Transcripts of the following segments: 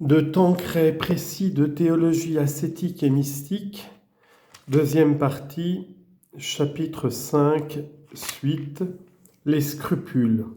De Tancret précis de théologie ascétique et mystique, deuxième partie, chapitre 5, suite, les scrupules.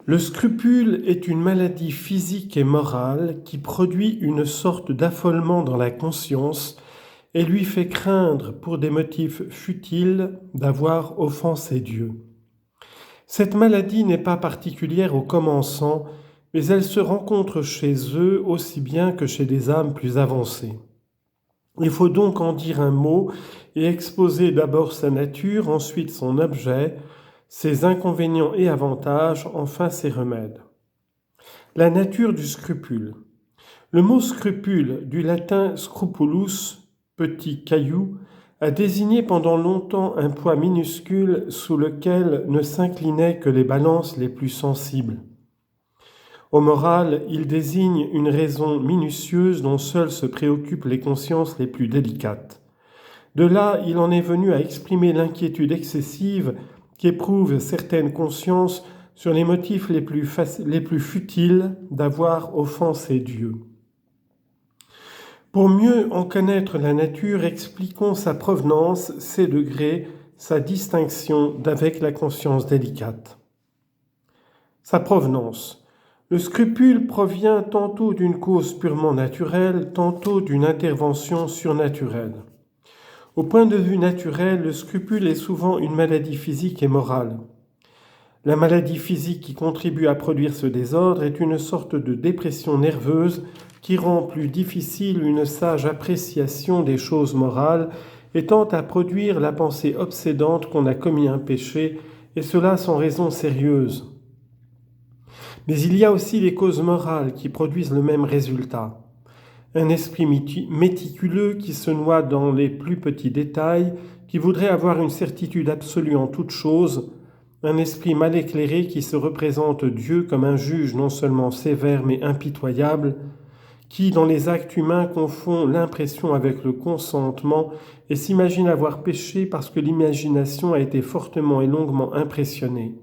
Le scrupule est une maladie physique et morale qui produit une sorte d'affolement dans la conscience et lui fait craindre, pour des motifs futiles, d'avoir offensé Dieu. Cette maladie n'est pas particulière aux commençants, mais elle se rencontre chez eux aussi bien que chez des âmes plus avancées. Il faut donc en dire un mot et exposer d'abord sa nature, ensuite son objet, ses inconvénients et avantages, enfin ses remèdes. La nature du scrupule. Le mot scrupule, du latin scrupulus, petit caillou, a désigné pendant longtemps un poids minuscule sous lequel ne s'inclinaient que les balances les plus sensibles. Au moral, il désigne une raison minutieuse dont seules se préoccupent les consciences les plus délicates. De là, il en est venu à exprimer l'inquiétude excessive qu'éprouvent certaines consciences sur les motifs les plus futiles d'avoir offensé Dieu. Pour mieux en connaître la nature, expliquons sa provenance, ses degrés, sa distinction d'avec la conscience délicate. Sa provenance. Le scrupule provient tantôt d'une cause purement naturelle, tantôt d'une intervention surnaturelle. Au point de vue naturel, le scrupule est souvent une maladie physique et morale. La maladie physique qui contribue à produire ce désordre est une sorte de dépression nerveuse qui rend plus difficile une sage appréciation des choses morales et tend à produire la pensée obsédante qu'on a commis un péché, et cela sans raison sérieuse. Mais il y a aussi les causes morales qui produisent le même résultat. Un esprit méticuleux qui se noie dans les plus petits détails, qui voudrait avoir une certitude absolue en toute chose, un esprit mal éclairé qui se représente Dieu comme un juge non seulement sévère mais impitoyable, qui dans les actes humains confond l'impression avec le consentement et s'imagine avoir péché parce que l'imagination a été fortement et longuement impressionnée.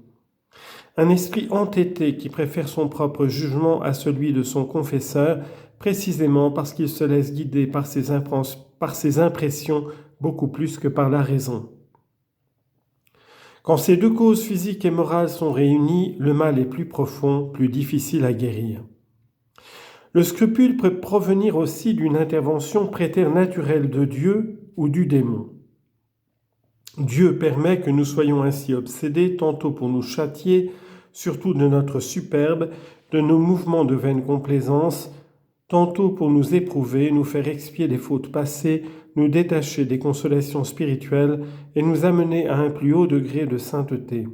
Un esprit entêté qui préfère son propre jugement à celui de son confesseur, précisément parce qu'il se laisse guider par ses impressions beaucoup plus que par la raison. Quand ces deux causes physiques et morales sont réunies, le mal est plus profond, plus difficile à guérir. Le scrupule peut provenir aussi d'une intervention préternaturelle de Dieu ou du démon. Dieu permet que nous soyons ainsi obsédés, tantôt pour nous châtier, surtout de notre superbe, de nos mouvements de vaine complaisance, tantôt pour nous éprouver, nous faire expier des fautes passées, nous détacher des consolations spirituelles et nous amener à un plus haut degré de sainteté.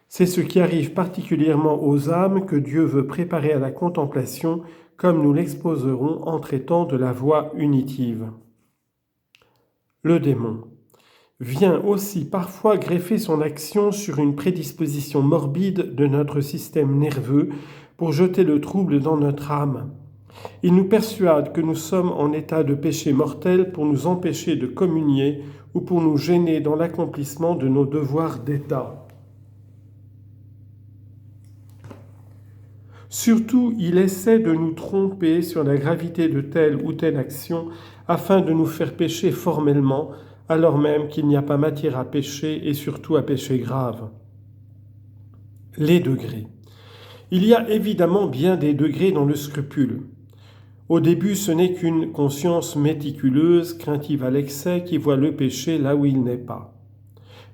C'est ce qui arrive particulièrement aux âmes que Dieu veut préparer à la contemplation, comme nous l'exposerons en traitant de la voie unitive. Le démon vient aussi parfois greffer son action sur une prédisposition morbide de notre système nerveux pour jeter le trouble dans notre âme. Il nous persuade que nous sommes en état de péché mortel pour nous empêcher de communier ou pour nous gêner dans l'accomplissement de nos devoirs d'État. Surtout, il essaie de nous tromper sur la gravité de telle ou telle action afin de nous faire pécher formellement, alors même qu'il n'y a pas matière à pécher et surtout à pécher grave. Les degrés. Il y a évidemment bien des degrés dans le scrupule. Au début, ce n'est qu'une conscience méticuleuse, craintive à l'excès, qui voit le péché là où il n'est pas.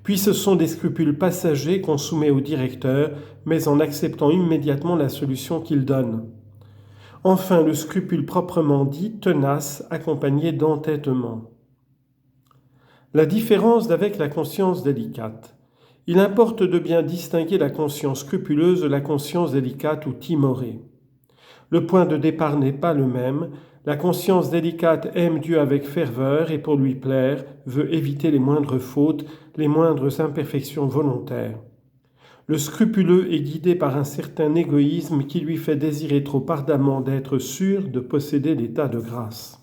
Puis ce sont des scrupules passagers qu'on soumet au directeur, mais en acceptant immédiatement la solution qu'il donne. Enfin, le scrupule proprement dit, tenace, accompagné d'entêtement. La différence d'avec la conscience délicate. Il importe de bien distinguer la conscience scrupuleuse de la conscience délicate ou timorée. Le point de départ n'est pas le même. La conscience délicate aime Dieu avec ferveur et pour lui plaire, veut éviter les moindres fautes, les moindres imperfections volontaires. Le scrupuleux est guidé par un certain égoïsme qui lui fait désirer trop ardemment d'être sûr de posséder l'état de grâce.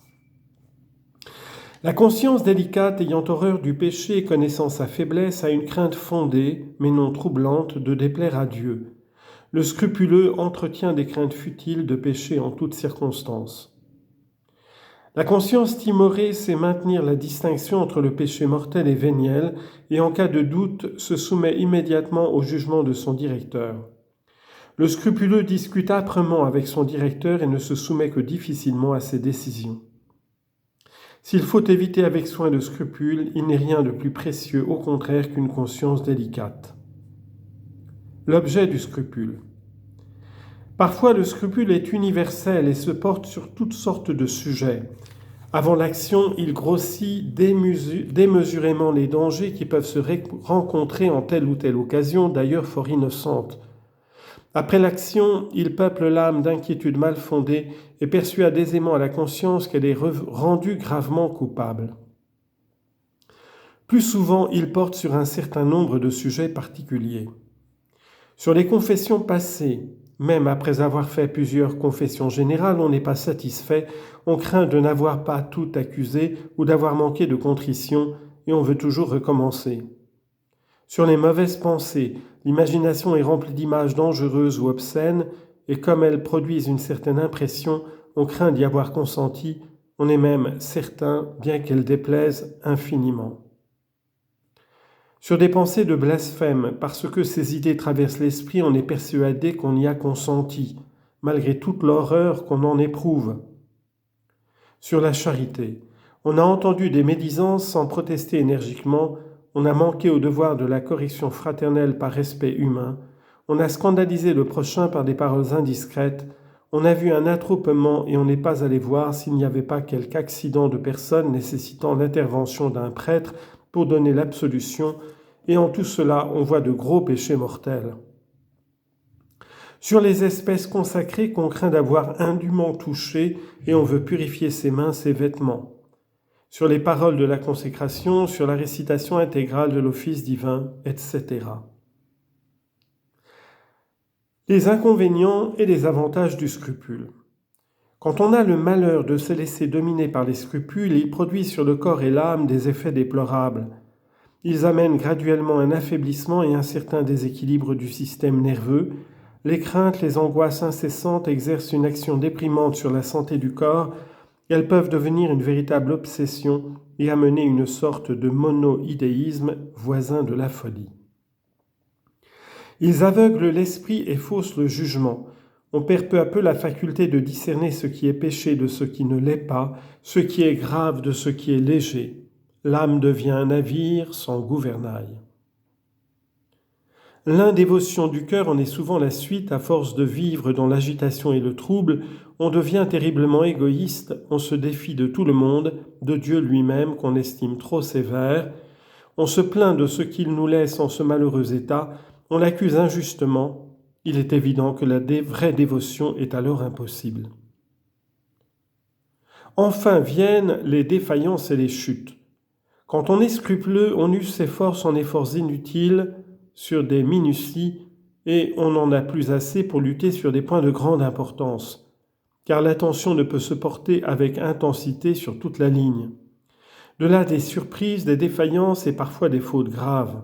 La conscience délicate ayant horreur du péché et connaissant sa faiblesse a une crainte fondée, mais non troublante, de déplaire à Dieu. Le scrupuleux entretient des craintes futiles de pécher en toutes circonstances. La conscience timorée sait maintenir la distinction entre le péché mortel et véniel et en cas de doute se soumet immédiatement au jugement de son directeur. Le scrupuleux discute âprement avec son directeur et ne se soumet que difficilement à ses décisions. S'il faut éviter avec soin le scrupule, il n'est rien de plus précieux au contraire qu'une conscience délicate. L'objet du scrupule. Parfois le scrupule est universel et se porte sur toutes sortes de sujets. Avant l'action, il grossit démesurément les dangers qui peuvent se rencontrer en telle ou telle occasion, d'ailleurs fort innocente. Après l'action, il peuple l'âme d'inquiétudes mal fondées et persuade aisément à la conscience qu'elle est rendue gravement coupable. Plus souvent, il porte sur un certain nombre de sujets particuliers. Sur les confessions passées, même après avoir fait plusieurs confessions générales, on n'est pas satisfait, on craint de n'avoir pas tout accusé ou d'avoir manqué de contrition et on veut toujours recommencer. Sur les mauvaises pensées, l'imagination est remplie d'images dangereuses ou obscènes et comme elles produisent une certaine impression, on craint d'y avoir consenti, on est même certain, bien qu'elles déplaisent infiniment. Sur des pensées de blasphème, parce que ces idées traversent l'esprit, on est persuadé qu'on y a consenti, malgré toute l'horreur qu'on en éprouve. Sur la charité, on a entendu des médisances sans protester énergiquement, on a manqué au devoir de la correction fraternelle par respect humain, on a scandalisé le prochain par des paroles indiscrètes, on a vu un attroupement et on n'est pas allé voir s'il n'y avait pas quelque accident de personne nécessitant l'intervention d'un prêtre pour donner l'absolution, et en tout cela, on voit de gros péchés mortels. Sur les espèces consacrées qu'on craint d'avoir indûment touchées et on veut purifier ses mains, ses vêtements. Sur les paroles de la consécration, sur la récitation intégrale de l'office divin, etc. Les inconvénients et les avantages du scrupule. Quand on a le malheur de se laisser dominer par les scrupules, ils produisent sur le corps et l'âme des effets déplorables. Ils amènent graduellement un affaiblissement et un certain déséquilibre du système nerveux. Les craintes, les angoisses incessantes exercent une action déprimante sur la santé du corps. Elles peuvent devenir une véritable obsession et amener une sorte de monoïdéisme voisin de la folie. Ils aveuglent l'esprit et faussent le jugement. On perd peu à peu la faculté de discerner ce qui est péché de ce qui ne l'est pas, ce qui est grave de ce qui est léger. L'âme devient un navire sans gouvernail. L'indévotion du cœur en est souvent la suite. À force de vivre dans l'agitation et le trouble, on devient terriblement égoïste, on se défie de tout le monde, de Dieu lui-même qu'on estime trop sévère, on se plaint de ce qu'il nous laisse en ce malheureux état, on l'accuse injustement. Il est évident que la vraie dévotion est alors impossible. Enfin viennent les défaillances et les chutes. Quand on est scrupuleux, on use ses forces en efforts inutiles sur des minuties et on n'en a plus assez pour lutter sur des points de grande importance, car l'attention ne peut se porter avec intensité sur toute la ligne. De là des surprises, des défaillances et parfois des fautes graves.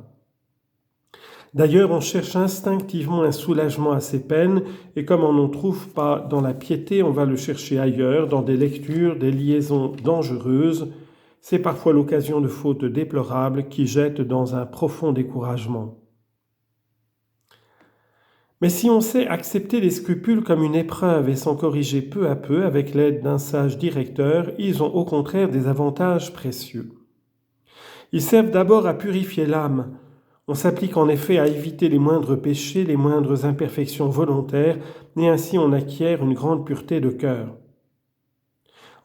D'ailleurs, on cherche instinctivement un soulagement à ces peines et comme on n'en trouve pas dans la piété, on va le chercher ailleurs, dans des lectures, des liaisons dangereuses. C'est parfois l'occasion de fautes déplorables qui jettent dans un profond découragement. Mais si on sait accepter les scrupules comme une épreuve et s'en corriger peu à peu avec l'aide d'un sage directeur, ils ont au contraire des avantages précieux. Ils servent d'abord à purifier l'âme. On s'applique en effet à éviter les moindres péchés, les moindres imperfections volontaires, et ainsi on acquiert une grande pureté de cœur.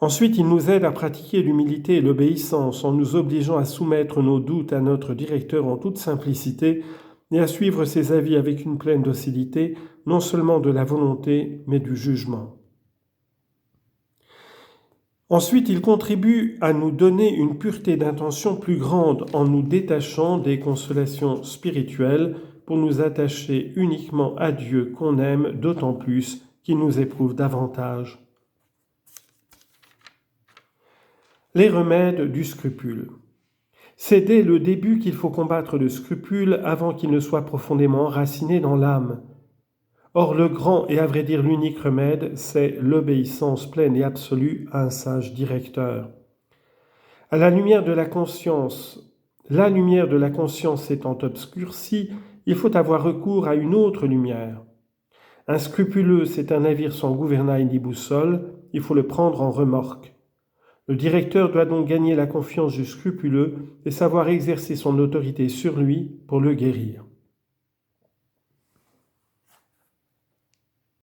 Ensuite, il nous aide à pratiquer l'humilité et l'obéissance en nous obligeant à soumettre nos doutes à notre directeur en toute simplicité et à suivre ses avis avec une pleine docilité, non seulement de la volonté, mais du jugement. Ensuite, il contribue à nous donner une pureté d'intention plus grande en nous détachant des consolations spirituelles pour nous attacher uniquement à Dieu qu'on aime d'autant plus qu'il nous éprouve davantage. Les remèdes du scrupule. C'est dès le début qu'il faut combattre le scrupule avant qu'il ne soit profondément enraciné dans l'âme. Or, le grand et à vrai dire l'unique remède, c'est l'obéissance pleine et absolue à un sage directeur. À la lumière de la conscience étant obscurcie, il faut avoir recours à une autre lumière. Un scrupuleux, c'est un navire sans gouvernail ni boussole, il faut le prendre en remorque. Le directeur doit donc gagner la confiance du scrupuleux et savoir exercer son autorité sur lui pour le guérir.